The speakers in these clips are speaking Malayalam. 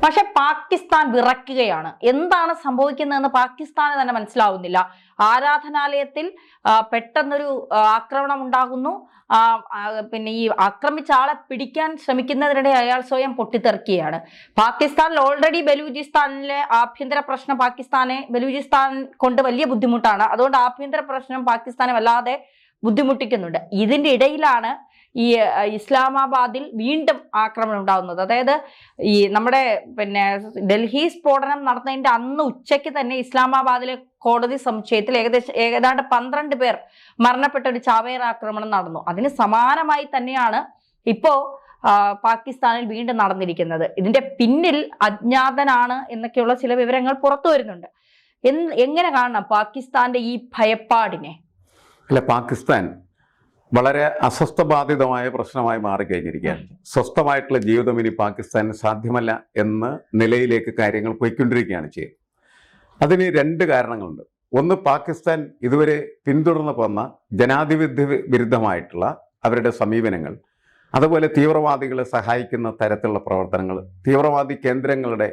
പക്ഷെ പാകിസ്ഥാൻ വിറയ്ക്കുകയാണ്. എന്താണ് സംഭവിക്കുന്നതെന്ന് പാകിസ്ഥാന് തന്നെ മനസ്സിലാവുന്നില്ല. ആരാധനാലയത്തിൽ പെട്ടെന്നൊരു ആക്രമണം ഉണ്ടാകുന്നു. പിന്നെ ഈ ആക്രമിച്ച ആളെ പിടിക്കാൻ ശ്രമിക്കുന്നതിനിടെ അയാൾ സ്വയം പൊട്ടിത്തെറിക്കുകയാണ്. പാകിസ്ഥാനിൽ ഓൾറെഡി ബലൂചിസ്ഥാനിലെ ആഭ്യന്തര പ്രശ്നം ബലൂചിസ്ഥാൻ കൊണ്ട് വലിയ ബുദ്ധിമുട്ടാണ്. അതുകൊണ്ട് ആഭ്യന്തര പ്രശ്നം പാകിസ്ഥാനെ വല്ലാതെ ബുദ്ധിമുട്ടിക്കുന്നുണ്ട്. ഇതിന്റെ ഇടയിലാണ് ഈ ഇസ്ലാമാബാദിൽ വീണ്ടും ആക്രമണം ഉണ്ടാകുന്നത്. അതായത് ഈ നമ്മുടെ ഡൽഹി സ്ഫോടനം നടന്നതിന്റെ അന്ന് ഉച്ചയ്ക്ക് തന്നെ ഇസ്ലാമാബാദിലെ കോടതി സമുച്ചയത്തിൽ ഏതാണ്ട് 12 പേർ മരണപ്പെട്ട ഒരു ചാവേർ ആക്രമണം നടന്നു. അതിന് സമാനമായി തന്നെയാണ് ഇപ്പോ പാകിസ്ഥാനിൽ വീണ്ടും നടന്നിരിക്കുന്നത്. ഇതിന്റെ പിന്നിൽ അജ്ഞാതനാണ് എന്നൊക്കെയുള്ള ചില വിവരങ്ങൾ പുറത്തു വരുന്നുണ്ട്. എങ്ങനെ കാണണം പാകിസ്ഥാന്റെ ഈ ഭയപ്പാടിനെ? അല്ല, പാകിസ്ഥാൻ വളരെ അസ്വസ്ഥബാധിതമായ പ്രശ്നമായി മാറിക്കഴിഞ്ഞിരിക്കുകയാണ്. സ്വസ്ഥമായിട്ടുള്ള ജീവിതം ഇനി പാകിസ്ഥാന് സാധ്യമല്ല എന്ന നിലയിലേക്ക് കാര്യങ്ങൾ പോയിക്കൊണ്ടിരിക്കുകയാണ് ചെയ്യുന്നത്. അതിന് 2 കാരണങ്ങളുണ്ട്. ഒന്ന്, പാകിസ്ഥാൻ ഇതുവരെ പിന്തുടർന്നു പോന്ന ജനാധിപത്യ വിരുദ്ധമായിട്ടുള്ള അവരുടെ സമീപനങ്ങൾ, അതുപോലെ തീവ്രവാദികളെ സഹായിക്കുന്ന തരത്തിലുള്ള പ്രവർത്തനങ്ങൾ, തീവ്രവാദി കേന്ദ്രങ്ങളുടെ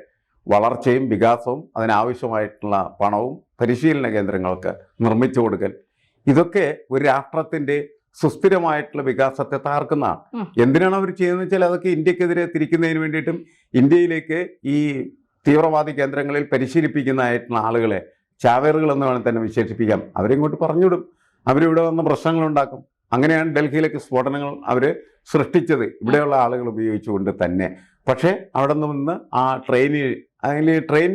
വളർച്ചയും വികാസവും അതിനാവശ്യമായിട്ടുള്ള പണവും പരിശീലന കേന്ദ്രങ്ങൾക്ക് നിർമ്മിച്ചു കൊടുക്കൽ, ഇതൊക്കെ ഒരു രാഷ്ട്രത്തിൻ്റെ സുസ്ഥിരമായിട്ടുള്ള വികാസത്തെ തകർക്കുന്നതാണ്. എന്തിനാണ് അവർ ചെയ്യുന്നത് വെച്ചാൽ അതൊക്കെ ഇന്ത്യക്കെതിരെ തിരിക്കുന്നതിന് വേണ്ടിയിട്ടും ഇന്ത്യയിലേക്ക് ഈ തീവ്രവാദി കേന്ദ്രങ്ങളിൽ പരിശീലിപ്പിക്കുന്നതായിട്ടുള്ള ആളുകളെ ചാവേറുകൾ എന്ന് വേണം തന്നെ വിശേഷിപ്പിക്കാം. അവരിങ്ങോട്ട് പറഞ്ഞുവിടും, അവരിവിടെ വന്ന് പ്രശ്നങ്ങളുണ്ടാക്കും. അങ്ങനെയാണ് ഡൽഹിയിലേക്ക് സ്ഫോടനങ്ങൾ അവർ സൃഷ്ടിച്ചത്, ഇവിടെയുള്ള ആളുകൾ ഉപയോഗിച്ചുകൊണ്ട് തന്നെ. പക്ഷേ അവിടെ നിന്ന് ആ ട്രെയിൻ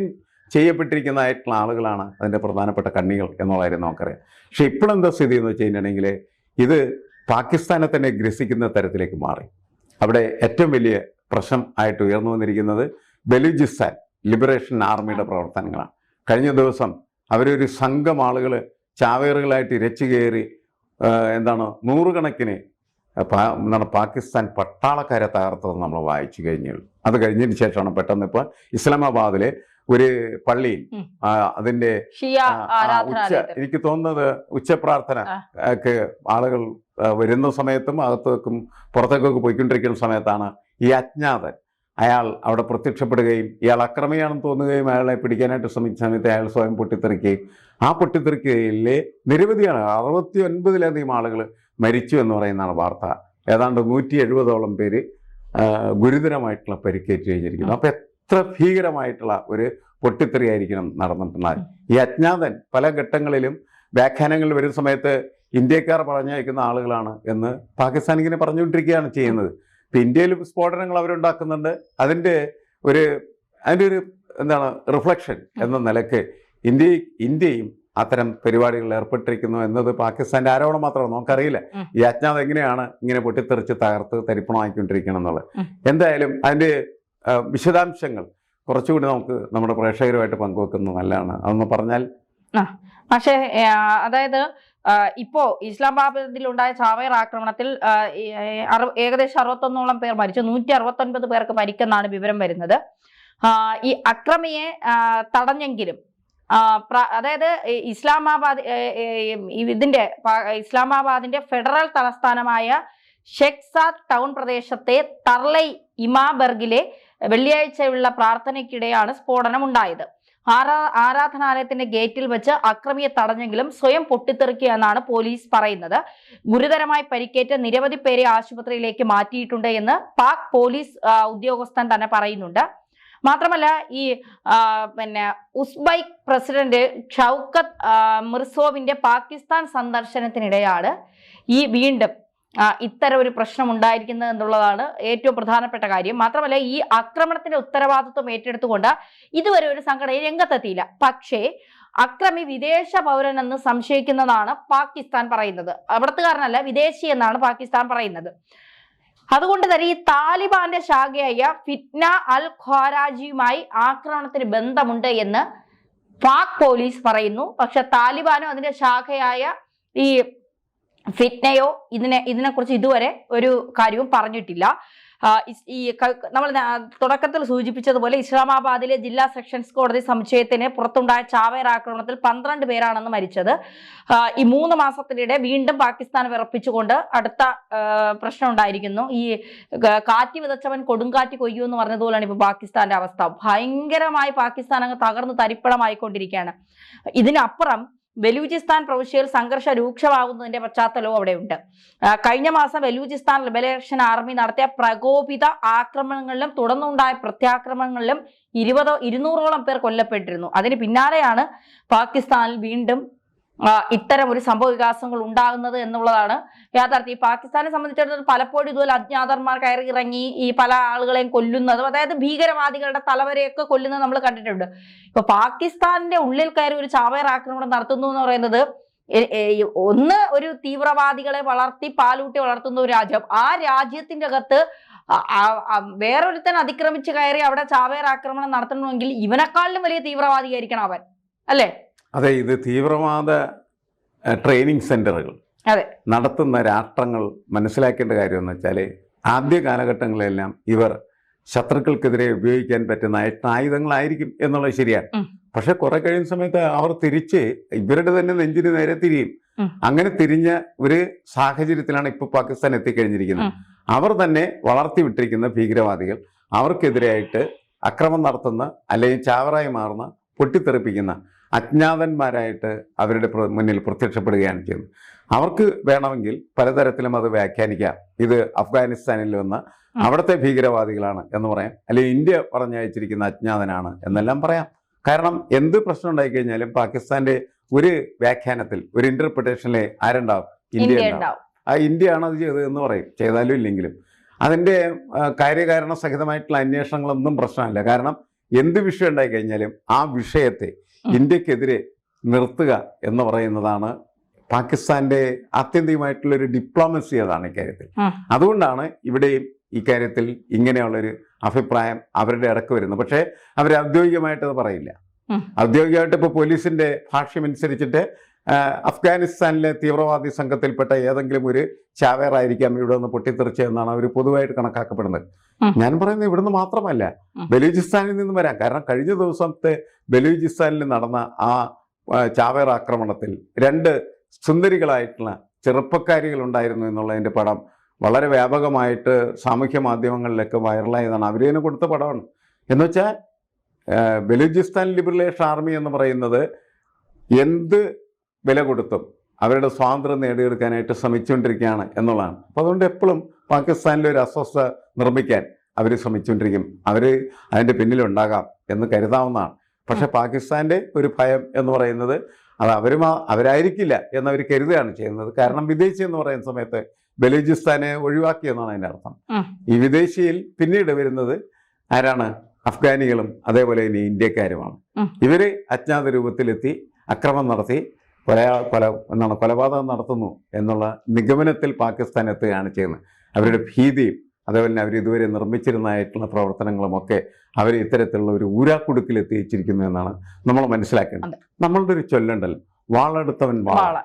ചെയ്യപ്പെട്ടിരിക്കുന്നതായിട്ടുള്ള ആളുകളാണ് അതിൻ്റെ പ്രധാനപ്പെട്ട കണ്ണികൾ എന്നുള്ള കാര്യം നമുക്കറിയാം. പക്ഷെ ഇപ്പോഴെന്താ സ്ഥിതി എന്ന് വെച്ച് കഴിഞ്ഞിട്ടുണ്ടെങ്കിൽ ഇത് പാകിസ്ഥാനെ തന്നെ ഗ്രസിക്കുന്ന തരത്തിലേക്ക് മാറി. അവിടെ ഏറ്റവും വലിയ പ്രശ്നം ആയിട്ട് ഉയർന്നു വന്നിരിക്കുന്നത് ബലൂചിസ്ഥാൻ ലിബറേഷൻ ആർമിയുടെ പ്രവർത്തനങ്ങളാണ്. കഴിഞ്ഞ ദിവസം അവരൊരു സംഘം ആളുകൾ ചാവേറുകളായിട്ട് ഇരച്ചു കയറി നൂറുകണക്കിന് പാകിസ്ഥാൻ പട്ടാളക്കാരെ തകർത്തത് നമ്മൾ വായിച്ചു കഴിഞ്ഞുള്ളൂ. അത് കഴിഞ്ഞതിന് ശേഷമാണ് പെട്ടെന്ന് ഇപ്പോൾ ഇസ്ലാമാബാദിലെ ഒരു പള്ളിയിൽ അതിന്റെ എനിക്ക് തോന്നുന്നത് ഉച്ചപ്രാർത്ഥനക്ക് ആളുകൾ വരുന്ന സമയത്തും അകത്തേക്കും പുറത്തേക്കൊക്കെ പോയിക്കൊണ്ടിരിക്കുന്ന സമയത്താണ് ഈ അജ്ഞാതൻ അയാൾ അവിടെ പ്രത്യക്ഷപ്പെടുകയും ഇയാൾ അക്രമിയാണെന്ന് തോന്നുകയും അയാളെ പിടിക്കാനായിട്ട് ശ്രമിച്ച സമയത്ത് അയാൾ സ്വയം പൊട്ടിത്തെറിക്കുകയും ആ പൊട്ടിത്തെറിക്കയിലെ നിരവധിയാണ് 69ലധികം ആളുകൾ മരിച്ചു എന്ന് പറയുന്നതാണ് വാർത്ത. ഏതാണ്ട് 170ഓളം പേര് ഗുരുതരമായിട്ടുള്ള പരിക്കേറ്റ് കഴിഞ്ഞിരിക്കുന്നു. അപ്പോൾ എത്ര ഭീകരമായിട്ടുള്ള ഒരു പൊട്ടിത്തെറിയായിരിക്കണം നടന്നിട്ടുള്ളത്. ഈ അജ്ഞാതൻ പല ഘട്ടങ്ങളിലും വ്യാഖ്യാനങ്ങൾ വരുന്ന സമയത്ത് ഇന്ത്യക്കാർ പറഞ്ഞയക്കുന്ന ആളുകളാണ് എന്ന് പാകിസ്ഥാൻ ഇങ്ങനെ പറഞ്ഞുകൊണ്ടിരിക്കുകയാണ് ചെയ്യുന്നത്. ഇപ്പം ഇന്ത്യയിൽ സ്ഫോടനങ്ങൾ അവരുണ്ടാക്കുന്നുണ്ട്. അതിൻ്റെ ഒരു റിഫ്ലക്ഷൻ എന്ന നിലയ്ക്ക് ഇന്ത്യയും അത്തരം പരിപാടികളിൽ ഏർപ്പെട്ടിരിക്കുന്നു എന്നത് പാകിസ്ഥാന്റെ ആരോപണം മാത്രമാണ്. നമുക്കറിയില്ല ഈ അജ്ഞാത എങ്ങനെയാണ് ഇങ്ങനെ പൊട്ടിത്തെറിച്ച് തകർത്ത് തരിപ്പണമാക്കിക്കൊണ്ടിരിക്കണം എന്നുള്ളത്. എന്തായാലും അതിൻ്റെ വിശദാംശങ്ങൾ കുറച്ചുകൂടി നമുക്ക് നമ്മുടെ പ്രേക്ഷകരുമായിട്ട് പങ്കുവെക്കുന്നത് നല്ലതാണ്. അതൊന്ന് പറഞ്ഞാൽ. പക്ഷേ അതായത് ഇപ്പോ ഇസ്ലാമാബാദിലുണ്ടായ ചാവേർ ആക്രമണത്തിൽ ഏകദേശം 61ഓളം പേർ മരിച്ചു, 169 പേർക്ക് പരിക്കെന്നാണ് വിവരം വരുന്നത്. ഈ അക്രമിയെ തടഞ്ഞെങ്കിലും അതായത് ഇസ്ലാമാബാദിന്റെ ഫെഡറൽ തലസ്ഥാനമായ ഷെഖ്സാദ് ടൗൺ പ്രദേശത്തെ തർലൈ ഇമാബർഗിലെ വെള്ളിയാഴ്ചയുള്ള പ്രാർത്ഥനയ്ക്കിടെയാണ് സ്ഫോടനം ഉണ്ടായത്. ആരാധനാലയത്തിന്റെ ഗേറ്റിൽ വെച്ച് അക്രമിയെ തടഞ്ഞെങ്കിലും സ്വയം പൊട്ടിത്തെറിക്കുക എന്നാണ് പോലീസ് പറയുന്നത്. ഗുരുതരമായി പരിക്കേറ്റ നിരവധി പേരെ ആശുപത്രിയിലേക്ക് മാറ്റിയിട്ടുണ്ട് എന്ന് പാക് പോലീസ് ഉദ്യോഗസ്ഥൻ തന്നെ പറയുന്നുണ്ട്. മാത്രമല്ല ഈ ഉസ്ബെക്ക് പ്രസിഡന്റ് ഷൗക്കത്ത് മിർസോവിന്റെ പാകിസ്ഥാൻ സന്ദർശനത്തിനിടെയാണ് ഈ വീണ്ടും ഇത്തരം ഒരു പ്രശ്നം ഉണ്ടായിരിക്കുന്നത് എന്നുള്ളതാണ് ഏറ്റവും പ്രധാനപ്പെട്ട കാര്യം. മാത്രമല്ല ഈ ആക്രമണത്തിന്റെ ഉത്തരവാദിത്വം ഏറ്റെടുത്തുകൊണ്ട് ഇതുവരെ ഒരു സംഘടന രംഗത്തെത്തിയില്ല. പക്ഷേ അക്രമി വിദേശ പൗരനെന്ന് സംശയിക്കുന്നതാണ് പാകിസ്ഥാൻ പറയുന്നത്. അവിടത്തുകാരനല്ല, വിദേശി എന്നാണ് പാകിസ്ഥാൻ പറയുന്നത്. അതുകൊണ്ട് തന്നെ ഈ താലിബാന്റെ ശാഖയായ ഫിറ്റ്ന അൽ ഖ്വാരാജിയുമായി ആക്രമണത്തിന് ബന്ധമുണ്ട് എന്ന് പാക് പോലീസ് പറയുന്നു. പക്ഷെ താലിബാനോ അതിന്റെ ശാഖയായ ഈ ഫിറ്റ്നയോ ഇതിനെക്കുറിച്ച് ഇതുവരെ ഒരു കാര്യവും പറഞ്ഞിട്ടില്ല. നമ്മൾ തുടക്കത്തിൽ സൂചിപ്പിച്ചതുപോലെ ഇസ്ലാമാബാദിലെ ജില്ലാ സെഷൻസ് കോടതി സമുച്ചയത്തിന് പുറത്തുണ്ടായ ചാവേർ ആക്രമണത്തിൽ 12 പേരാണെന്ന് മരിച്ചത്. ഈ 3 മാസത്തിനിടെ വീണ്ടും പാകിസ്ഥാൻ വിറപ്പിച്ചുകൊണ്ട് അടുത്ത പ്രശ്നം ഉണ്ടായിരിക്കുന്നു. ഈ കാറ്റ് വിതച്ചവൻ കൊടുങ്കാറ്റ് കൊയ്യൂ എന്ന് പറഞ്ഞതുപോലെയാണ് ഇപ്പൊ പാകിസ്ഥാന്റെ അവസ്ഥ. ഭയങ്കരമായി പാകിസ്ഥാൻ അങ്ങ് തകർന്ന് തരിപ്പണമായിക്കൊണ്ടിരിക്കുകയാണ്. ഇതിനപ്പുറം ബലൂചിസ്ഥാൻ പ്രവിശ്യയിൽ സംഘർഷം രൂക്ഷമാകുന്നതിന്റെ പശ്ചാത്തലവും അവിടെയുണ്ട്. കഴിഞ്ഞ മാസം ബലൂചിസ്ഥാൻ ലിബറേഷൻ ആർമി നടത്തിയ പ്രകോപിത ആക്രമണങ്ങളിലും തുടർന്നുണ്ടായ പ്രത്യാക്രമണങ്ങളിലും 200ഓളം പേർ കൊല്ലപ്പെട്ടിരുന്നു. അതിന് പിന്നാലെയാണ് പാകിസ്ഥാനിൽ വീണ്ടും ഇത്തരം ഒരു സംഭവ വികാസങ്ങൾ ഉണ്ടാകുന്നത് എന്നുള്ളതാണ് യാഥാർത്ഥ്യം. ഈ പാകിസ്ഥാനെ സംബന്ധിച്ചിടത്തോളം പലപ്പോഴും ഇതുപോലെ അജ്ഞാതന്മാർ കയറി ഇറങ്ങി ഈ പല ആളുകളെയും കൊല്ലുന്നതും, അതായത് ഭീകരവാദികളുടെ തലവരെയൊക്കെ കൊല്ലുന്നത് നമ്മൾ കണ്ടിട്ടുണ്ട്. ഇപ്പൊ പാകിസ്ഥാനിന്റെ ഉള്ളിൽ കയറി ഒരു ചാവേർ ആക്രമണം നടത്തുന്നു എന്ന് പറയുന്നത് ഒന്ന് ഒരു തീവ്രവാദികളെ വളർത്തി പാലൂട്ടി വളർത്തുന്ന ഒരു രാജ്യം, ആ രാജ്യത്തിന്റെ അകത്ത് വേറൊരുത്തൻ അതിക്രമിച്ച് കയറി അവിടെ ചാവേർ ആക്രമണം നടത്തണമെങ്കിൽ ഇവനെക്കാളിലും വലിയ തീവ്രവാദിയായിരിക്കണം അവൻ, അല്ലേ? അതെ, ഇത് തീവ്രവാദ ട്രെയിനിങ് സെന്ററുകൾ നടത്തുന്ന രാഷ്ട്രങ്ങൾ മനസ്സിലാക്കേണ്ട കാര്യം എന്ന് വെച്ചാൽ ആദ്യ കാലഘട്ടങ്ങളിലെല്ലാം ഇവർ ശത്രുക്കൾക്കെതിരെ ഉപയോഗിക്കാൻ പറ്റുന്ന ആയുധങ്ങളായിരിക്കും എന്നുള്ളത് ശരിയാണ്. പക്ഷെ കുറെ കഴിയുന്ന സമയത്ത് അവർ തിരിച്ച് ഇവരുടെ തന്നെ നെഞ്ചിന് നേരെ തിരിയും. അങ്ങനെ തിരിഞ്ഞ ഒരു സാഹചര്യത്തിലാണ് ഇപ്പൊ പാകിസ്ഥാൻ എത്തിക്കഴിഞ്ഞിരിക്കുന്നത്. അവർ തന്നെ വളർത്തിവിട്ടിരിക്കുന്ന ഭീകരവാദികൾ അവർക്കെതിരായിട്ട് അക്രമം നടത്തുന്ന അല്ലെങ്കിൽ ചാവറായി മാറുന്ന പൊട്ടിത്തെറിപ്പിക്കുന്ന അജ്ഞാതന്മാരായിട്ട് അവരുടെ മുന്നിൽ പ്രത്യക്ഷപ്പെടുകയാണ് ചെയ്യുന്നത്. അവർക്ക് വേണമെങ്കിൽ പലതരത്തിലും അത് വ്യാഖ്യാനിക്കാം. ഇത് അഫ്ഗാനിസ്ഥാനിൽ വന്ന അവിടുത്തെ ഭീകരവാദികളാണ് എന്ന് പറയാം, അല്ലെങ്കിൽ ഇന്ത്യ പറഞ്ഞയച്ചിരിക്കുന്ന അജ്ഞാതനാണ് എന്നെല്ലാം പറയാം. കാരണം എന്ത് പ്രശ്നം ഉണ്ടായിക്കഴിഞ്ഞാലും പാകിസ്ഥാന്റെ ഒരു വ്യാഖ്യാനത്തിൽ, ഒരു ഇന്റർപ്രിട്ടേഷനിലെ ആരുണ്ടാവും? ഇന്ത്യ ഉണ്ടാവും. ആ ഇന്ത്യയാണ് അത് ചെയ്തത് എന്ന് പറയും, ചെയ്താലും ഇല്ലെങ്കിലും. അതിൻ്റെ കാര്യകാരണ സഹിതമായിട്ടുള്ള അന്വേഷണങ്ങളൊന്നും പ്രശ്നമല്ല. കാരണം എന്ത് വിഷയം ഉണ്ടായിക്കഴിഞ്ഞാലും ആ വിഷയത്തെ ഇന്ത്യക്കെതിരെ നിർത്തുക എന്ന് പറയുന്നതാണ് പാകിസ്ഥാന്റെ ആത്യന്തികമായിട്ടുള്ളൊരു ഡിപ്ലോമസി. അതാണ് ഇക്കാര്യത്തിൽ. അതുകൊണ്ടാണ് ഇവിടെയും ഇക്കാര്യത്തിൽ ഇങ്ങനെയുള്ളൊരു അഭിപ്രായം അവരുടെ ഇടക്ക് വരുന്നത്. പക്ഷേ അവർ ഔദ്യോഗികമായിട്ടത് പറയില്ല. ഔദ്യോഗികമായിട്ട് ഇപ്പോൾ പോലീസിന്റെ ഭാഷ്യമനുസരിച്ചിട്ട് അഫ്ഗാനിസ്ഥാനിലെ തീവ്രവാദി സംഘത്തിൽപ്പെട്ട ഏതെങ്കിലും ഒരു ചാവേറായിരിക്കാം ഇവിടെ നിന്ന് പൊട്ടിത്തെറിച്ചതെന്നാണ് അവർ പൊതുവായിട്ട് കണക്കാക്കപ്പെടുന്നത്. ഞാൻ പറയുന്നത് ഇവിടുന്ന് മാത്രമല്ല, ബലൂചിസ്ഥാനിൽ നിന്നും വരാം. കാരണം കഴിഞ്ഞ ദിവസത്തെ ബലൂചിസ്ഥാനിൽ നടന്ന ആ ചാവേർ ആക്രമണത്തിൽ 2 സുന്ദരികളായിട്ടുള്ള ചെറുപ്പക്കാരികൾ ഉണ്ടായിരുന്നു എന്നുള്ളതിൻ്റെ പടം വളരെ വ്യാപകമായിട്ട് സാമൂഹ്യ മാധ്യമങ്ങളിലൊക്കെ വൈറലായതാണ്. അവർ തന്നെ കൊടുത്ത പടമാണ്. എന്നുവെച്ചാൽ ബലൂചിസ്ഥാൻ ലിബറേഷൻ ആർമി എന്ന് പറയുന്നത് എന്ത് വില കൊടുത്തും അവരുടെ സ്വാതന്ത്ര്യം നേടിയെടുക്കാനായിട്ട് ശ്രമിച്ചുകൊണ്ടിരിക്കുകയാണ് എന്നുള്ളതാണ്. അപ്പോൾ അതുകൊണ്ട് എപ്പോഴും പാകിസ്ഥാനിലെ ഒരു അസ്വസ്ഥത നിർമ്മിക്കാൻ അവർ ശ്രമിച്ചുകൊണ്ടിരിക്കും. അവർ അതിൻ്റെ പിന്നിലുണ്ടാകാം എന്ന് കരുതാവുന്നതാണ്. പക്ഷെ പാകിസ്ഥാൻ്റെ ഒരു ഭയം എന്ന് പറയുന്നത് അത് അവരായിരിക്കില്ല എന്നവർ കരുതുകയാണ് ചെയ്യുന്നത്. കാരണം വിദേശി എന്ന് പറയുന്ന സമയത്ത് ബലൂചിസ്ഥാനെ ഒഴിവാക്കി എന്നാണ് അതിൻ്റെ അർത്ഥം. ഈ വിദേശിയിൽ പിന്നീട് വരുന്നത് ആരാണ്? അഫ്ഗാനികളും അതേപോലെ ഇനി ഇന്ത്യക്കാരുമാണ്. ഇവര് അജ്ഞാത രൂപത്തിലെത്തി അക്രമം നടത്തി കൊലപാതകം നടത്തുന്നു എന്നുള്ള നിഗമനത്തിൽ പാകിസ്ഥാൻ എത്തുകയാണ് ചെയ്യുന്നത്. അവരുടെ ഭീതിയും അതേപോലെ തന്നെ അവർ ഇതുവരെ നിർമ്മിച്ചിരുന്നതായിട്ടുള്ള പ്രവർത്തനങ്ങളുമൊക്കെ അവർ ഇത്തരത്തിലുള്ള ഒരു ഊരാക്കുടുക്കിൽ എത്തിച്ചിരിക്കുന്നു എന്നാണ് നമ്മൾ മനസ്സിലാക്കേണ്ടത്. നമ്മളുടെ ഒരു ചൊല്ലുണ്ടല്ലോ, വാളെടുത്തവൻ വാള.